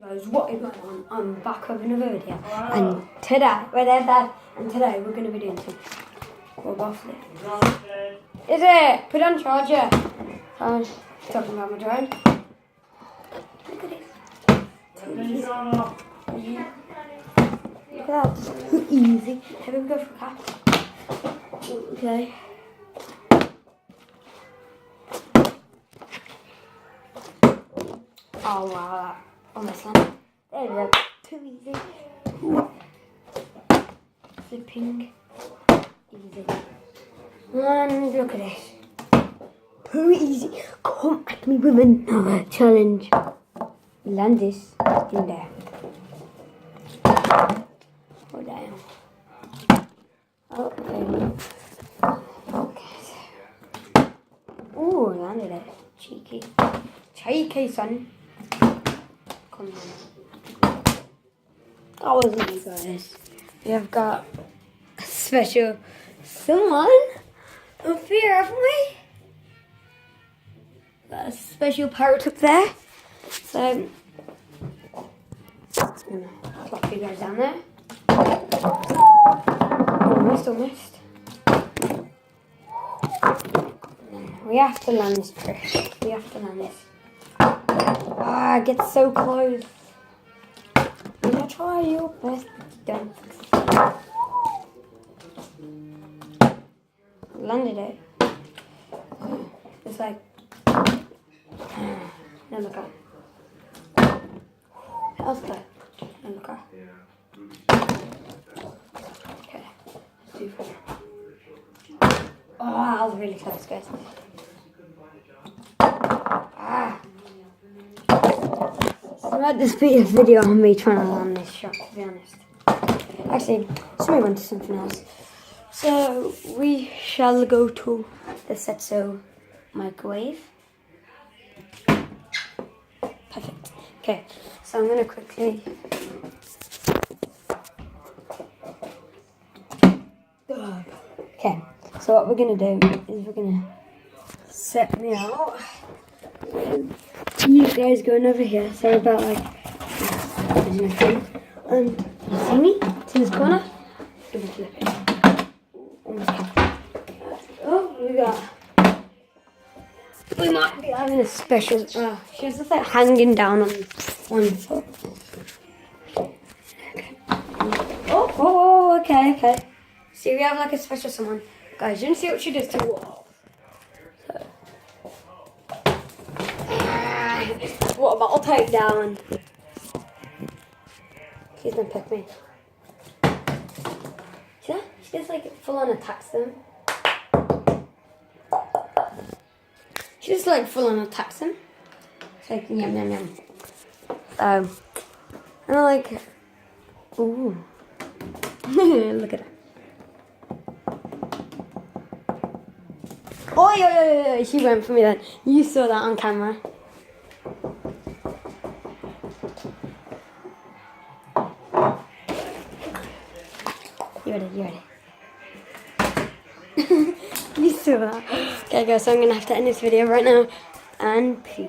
Guys, what is going on? I'm back with another video, and today we're going to be doing some robot flips. Is it? Put on charger. I'm talking about my drone. Look at this. Look at that. Easy. Here we go for a cat. Okay. Oh wow, almost landed. There we go. Too easy. Flipping. Easy. And look at this. Too easy. Come at me with another challenge. Land this in there. Or down. Okay. Okay. Ooh, landed it. Cheeky. Cheeky, son. Come on. That wasn't me, guys. We have got a special someone up here, haven't we? Got a special parrot up there. So, I'm gonna plop you guys down there. Almost. We have to land this trick. We have to land this. Ah, get so close. You're gonna try your best. Don't succeed. Landed it. It's like. Now look up. How's that? Now look up. Okay, let's do 4. Oh, that was really close, guys. Might just be a video on me trying to land this shot, to be honest. Actually, let's move on to something else. So, we shall go to the Setso microwave. Perfect. Okay, so I'm going to quickly... Okay, so what we're going to do is we're going to set me out. You guys going over here, so about like and you see me to this corner, double flip it. Almost got. Oh, we might be having a special. She's just like hanging down on one foot. Okay. Oh, okay. See, we have like a special someone, guys. You didn't see what she does to the wall. What about I'll take down? She's gonna pick me. See that? She just like full on attacks them. She just like full on attacks them. It's like yum. And I'm like, ooh. Look at her. Oh yeah, she went for me then. You saw that on camera. You ready? You saw that. Okay guys, so I'm going to have to end this video right now. And peace.